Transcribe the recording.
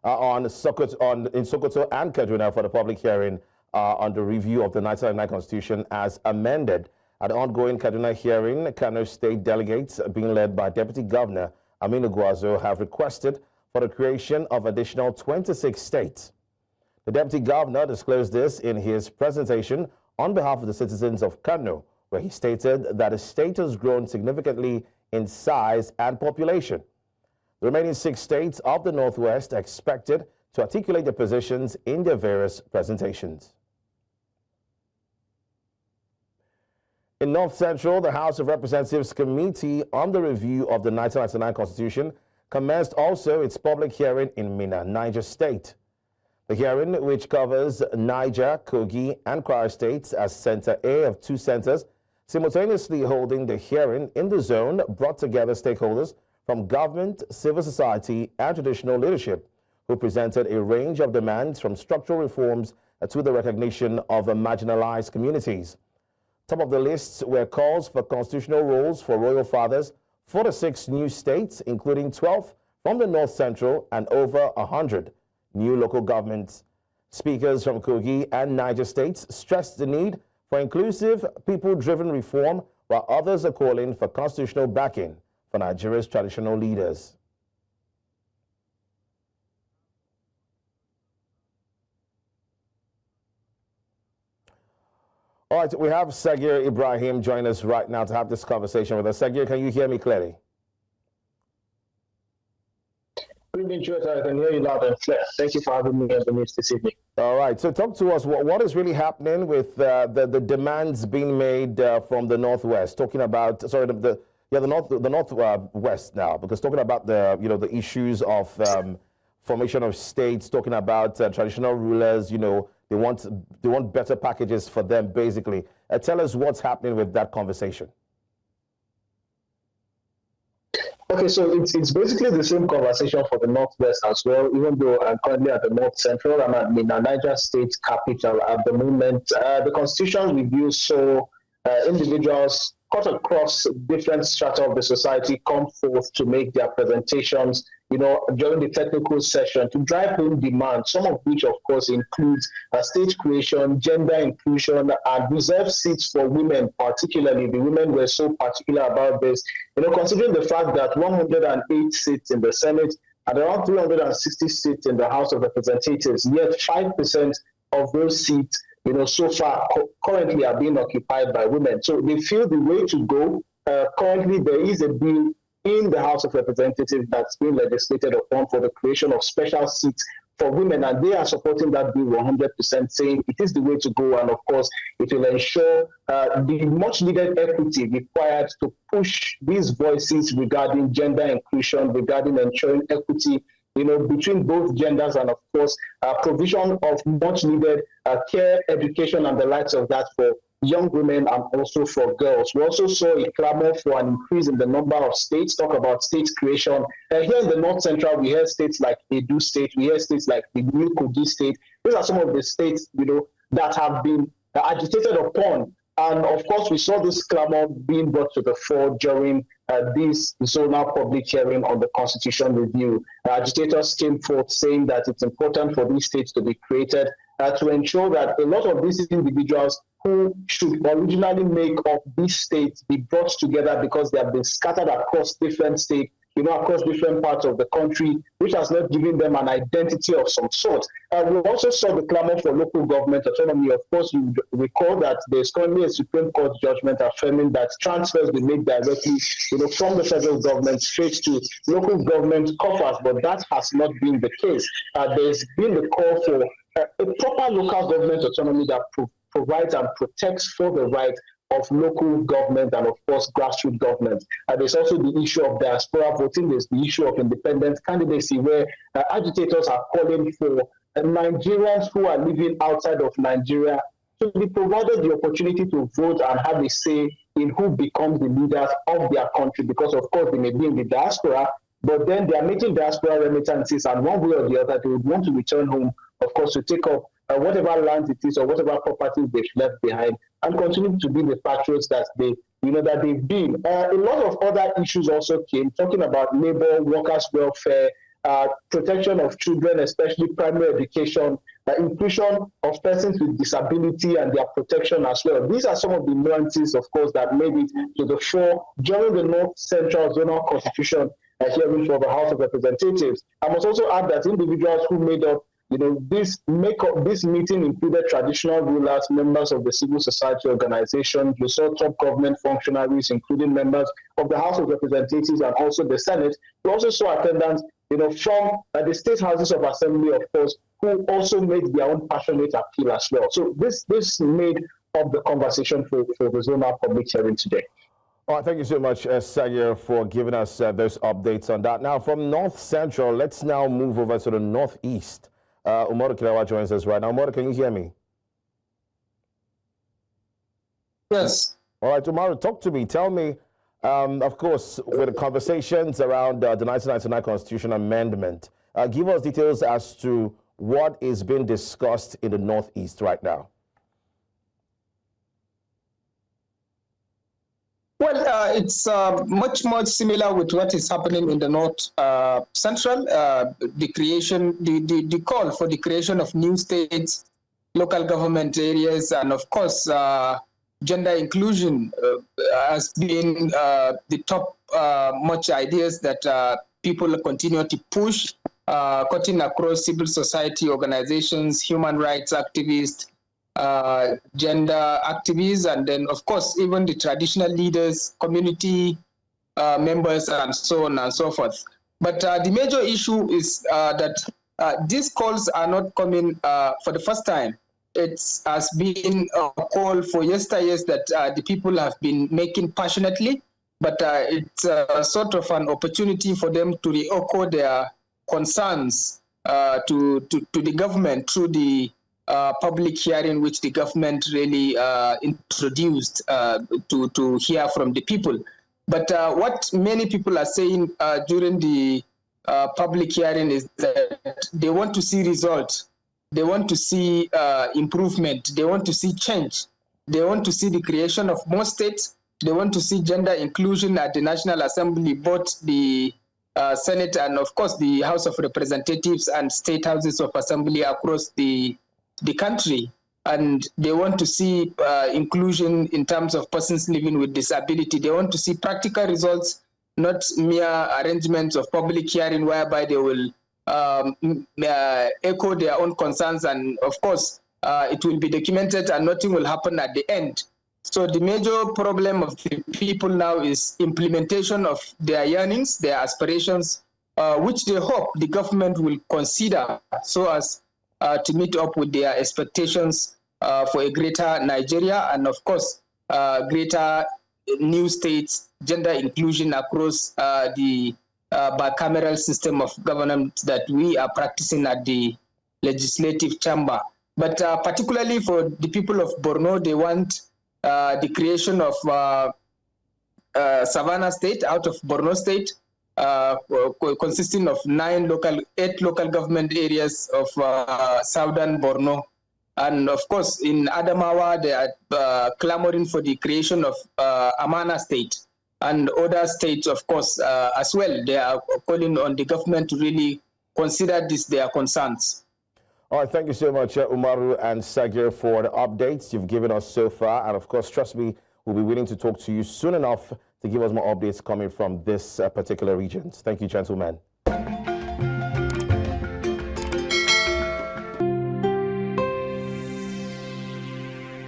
in Sokoto and Kaduna for the public hearing on the review of the 1999 Constitution as amended. At the ongoing Kaduna hearing, Niger State delegates, being led by Deputy Governor Umaru, have requested for the creation of additional 26 states. The Deputy Governor disclosed this in his presentation on behalf of the citizens of Kano, where he stated that the state has grown significantly in size and population. The remaining 6 states of the Northwest are expected to articulate their positions in their various presentations. In North Central, the House of Representatives Committee on the Review of the 1999 Constitution commenced also its public hearing in Minna, Niger State. The hearing, which covers Niger, Kogi, and Kwara States as Center A of 2 centers, simultaneously holding the hearing in the zone, brought together stakeholders from government, civil society, and traditional leadership, who presented a range of demands from structural reforms to the recognition of marginalized communities. Top of the lists were calls for constitutional roles for royal fathers for the 6 new states, including 12 from the North Central and over 100 new local governments. Speakers from Kogi and Niger States stressed the need for inclusive, people-driven reform, while others are calling for constitutional backing for Nigeria's traditional leaders. All right, we have Sagir Ibrahim join us right now to have this conversation with us. Sagir, can you hear me clearly? Good evening, George. I can hear you loud and clear. Thank you for having me on the news this evening. All right, so talk to us. What is really happening with the demands being made from the Northwest? Talking about the Northwest now, because talking about the issues of formation of states, talking about traditional rulers. They want better packages for them, basically. Tell us what's happening with that conversation. Okay, so it's basically the same conversation for the Northwest as well, even though I'm currently at the North Central. I'm at Minna, Niger State capital at the moment. The Constitution review saw individuals cut across different strata of the society come forth to make their presentations, during the technical session to drive home demand, some of which, of course, includes state creation, gender inclusion, and reserved seats for women, particularly. The women were so particular about this, considering the fact that 108 seats in the Senate and around 360 seats in the House of Representatives, yet 5% of those seats, so far currently are being occupied by women. So they feel the way to go. Currently, there is a bill in the House of Representatives that's been legislated upon for the creation of special seats for women, and they are supporting that bill 100%, saying it is the way to go, and of course, it will ensure the much-needed equity required to push these voices regarding gender inclusion, regarding ensuring equity, between both genders, and of course, provision of much-needed care, education, and the likes of that for young women and also for girls. We also saw a clamor for an increase in the number of states. Talk about state creation. Here in the North Central, we hear states like Edo State, we hear states like the new Kogi State. These are some of the states, that have been agitated upon. And of course, we saw this clamor being brought to the fore during this zonal public hearing on the Constitution review. Agitators came forth saying that it's important for these states to be created to ensure that a lot of these individuals who should originally make up these states be brought together, because they have been scattered across different states, across different parts of the country, which has not given them an identity of some sort. We also saw the clamor for local government autonomy. Of course, you recall that there's currently a Supreme Court judgment affirming that transfers be made directly, from the federal government straight to local government coffers, but that has not been the case. There's been the call for a proper local government autonomy that provides and protects for the right of local government and, of course, grassroots government. There's also the issue of diaspora voting. There's the issue of independent candidacy, where agitators are calling for Nigerians who are living outside of Nigeria to be provided the opportunity to vote and have a say in who becomes the leaders of their country, because, of course, they may be in the diaspora, but then they are making diaspora remittances, and one way or the other, they would want to return home, of course, to take up whatever land it is or whatever properties they've left behind, and continue to be the patriots that that they've been. A lot of other issues also came, talking about labor, workers' welfare, protection of children, especially primary education, inclusion of persons with disability and their protection as well. These are some of the nuances, of course, that made it to the fore during the North Central Zonal Constitution hearing for the House of Representatives. I must also add that individuals who made up this meeting included traditional rulers, members of the civil society organizations. You saw top government functionaries, including members of the House of Representatives and also the Senate. We also saw attendants, from the state houses of assembly, of course, who also made their own passionate appeal as well. So this made up the conversation for the zonal public hearing today. All right, thank you so much, Sagir, for giving us those updates on that. Now, from North Central, let's now move over to the Northeast. Umaru Kirawa joins us right now. Umaru, can you hear me? Yes. All right, Umaru, talk to me. Tell me, of course, with the conversations around the 1999 Constitution Amendment, give us details as to what is being discussed in the Northeast right now. Well, it's much more similar with what is happening in the North Central. The creation, the call for the creation of new states, local government areas, and of course, gender inclusion has been the top much ideas that people continue to push, cutting across civil society organizations, human rights activists, gender activists, and then, of course, even the traditional leaders, community members, and so on and so forth. But the major issue is that these calls are not coming for the first time. It has been a call for yesteryears that the people have been making passionately, but it's sort of an opportunity for them to re-echo their concerns to the government through the public hearing, which the government really introduced to hear from the people. But what many people are saying during the public hearing is that they want to see results. They want to see improvement. They want to see change. They want to see the creation of more states. They want to see gender inclusion at the National Assembly, both the Senate and, of course, the House of Representatives and state houses of assembly across the country. And they want to see inclusion in terms of persons living with disability. They want to see practical results, not mere arrangements of public hearing whereby they will echo their own concerns, and of course it will be documented and nothing will happen at the end. So the major problem of the people now is implementation of their yearnings, their aspirations, which they hope the government will consider so as to meet up with their expectations for a greater Nigeria and, of course, greater new states, gender inclusion across the bicameral system of governance that we are practicing at the legislative chamber. But particularly for the people of Borno, they want the creation of Savannah State out of Borno State, consisting of 8 local government areas of southern Borno. And of course, in Adamawa, they are clamoring for the creation of Amana State. And other states, of course, as well, they are calling on the government to really consider their concerns. All right, thank you so much, Umaru and Sagir, for the updates you've given us so far. And of course, trust me, we'll be willing to talk to you soon enough to give us more updates coming from this particular region. Thank you, gentlemen.